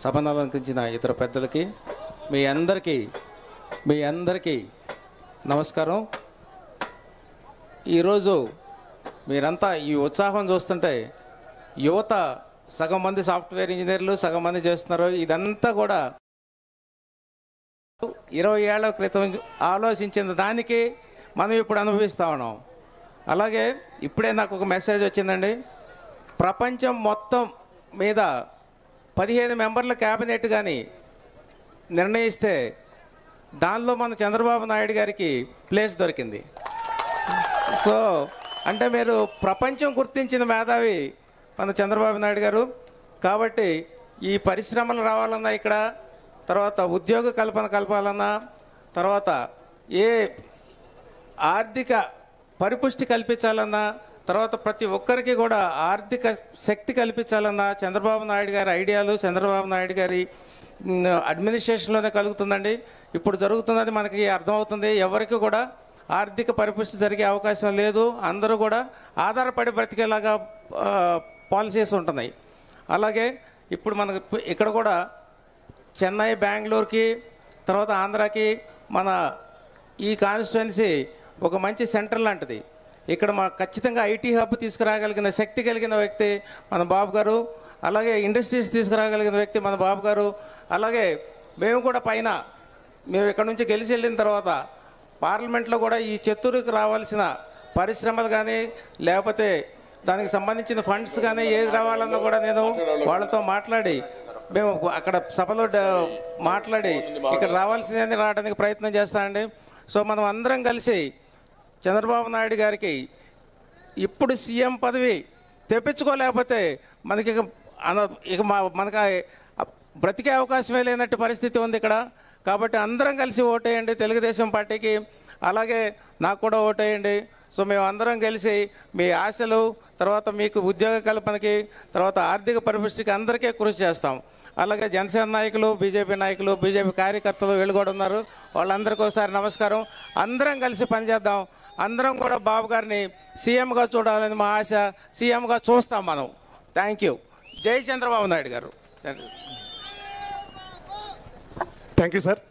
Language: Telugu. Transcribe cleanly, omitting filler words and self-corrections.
సభను అలంకరించిన ఇతర పెద్దలకి మీ అందరికీ నమస్కారం. ఈరోజు మీరంతా ఈ ఉత్సాహం చూస్తుంటే యువత సగం మంది సాఫ్ట్వేర్ ఇంజనీర్లు, సగం మంది చేస్తున్నారు. ఇదంతా కూడా 20 ఏళ్ల క్రితం ఆలోచించిన దానికి మనం ఇప్పుడు అనుభవిస్తూ ఉన్నాం. అలాగే ఇప్పుడే నాకు ఒక మెసేజ్ వచ్చిందండి. ప్రపంచం మొత్తం మీద 15 మెంబర్ల క్యాబినెట్ కానీ నిర్ణయిస్తే దానిలో మన చంద్రబాబు నాయుడు గారికి ప్లేస్ దొరికింది. సో అంటే మీరు ప్రపంచం గుర్తించిన మేధావి మన చంద్రబాబు నాయుడు గారు. కాబట్టి ఈ పరిశ్రమలు రావాలన్నా, ఇక్కడ తర్వాత ఉద్యోగ కల్పాలన్నా, తర్వాత ఏ ఆర్థిక పరిపుష్టి కల్పించాలన్నా, తర్వాత ప్రతి ఒక్కరికి కూడా ఆర్థిక శక్తి కల్పించాలన్నా చంద్రబాబు నాయుడు గారి ఐడియాలు, చంద్రబాబు నాయుడు గారి అడ్మినిస్ట్రేషన్లోనే కలుగుతుందండి. ఇప్పుడు జరుగుతున్నది మనకి అర్థమవుతుంది. ఎవరికి కూడా ఆర్థిక పరిపుష్టి జరిగే అవకాశం లేదు. అందరూ కూడా ఆధారపడి బ్రతికేలాగా పాలసీస్ ఉంటున్నాయి. అలాగే ఇప్పుడు మనకు ఇక్కడ కూడా చెన్నై, బెంగళూరుకి, తర్వాత ఆంధ్రాకి మన ఈ కాన్స్టిట్యుయెన్సీ ఒక మంచి సెంటర్ లాంటిది. ఇక్కడ ఖచ్చితంగా ఐటీ హబ్ తీసుకురాగలిగిన శక్తి కలిగిన వ్యక్తి మన బాబు గారు. అలాగే ఇండస్ట్రీస్ తీసుకురాగలిగిన వ్యక్తి మన బాబు గారు. అలాగే మేము కూడా మేము ఇక్కడ నుంచి గెలిచి వెళ్ళిన తర్వాత పార్లమెంట్లో కూడా ఈ చిత్తూరుకి రావాల్సిన పరిశ్రమలు కానీ, లేకపోతే దానికి సంబంధించిన ఫండ్స్ కానీ ఏది రావాలన్నా కూడా నేను వాళ్ళతో మాట్లాడి, మేము అక్కడ సభలో మాట్లాడి ఇక్కడ రావాల్సిందని రావడానికి ప్రయత్నం చేస్తానండి. సో మనం అందరం కలిసి చంద్రబాబు నాయుడు గారికి ఇప్పుడు సీఎం పదవి తెప్పించుకోలేకపోతే మనకి మనకు బ్రతికే అవకాశమే లేనట్టు పరిస్థితి ఉంది ఇక్కడ. కాబట్టి అందరం కలిసి ఓటేయండి తెలుగుదేశం పార్టీకి. అలాగే నాకు కూడా ఓటేయండి. సో మేము అందరం కలిసి మీ ఆశలు, తర్వాత మీకు ఉద్యోగ కల్పనకి, తర్వాత ఆర్థిక పరిపుష్టికి అందరికీ కృషి చేస్తాం. అలాగే జనసేన నాయకులు, బీజేపీ నాయకులు, బీజేపీ కార్యకర్తలు వీళ్ళు కూడా ఉన్నారు. వాళ్ళందరికీ ఒకసారి నమస్కారం. అందరం కలిసి పనిచేద్దాం. అందరం కూడా బాబు గారిని సీఎంగా చూడాలని మా ఆశ. సీఎంగా చూస్తాం మనం. Thank you. జై చంద్రబాబు నాయుడు గారు. Thank you sir.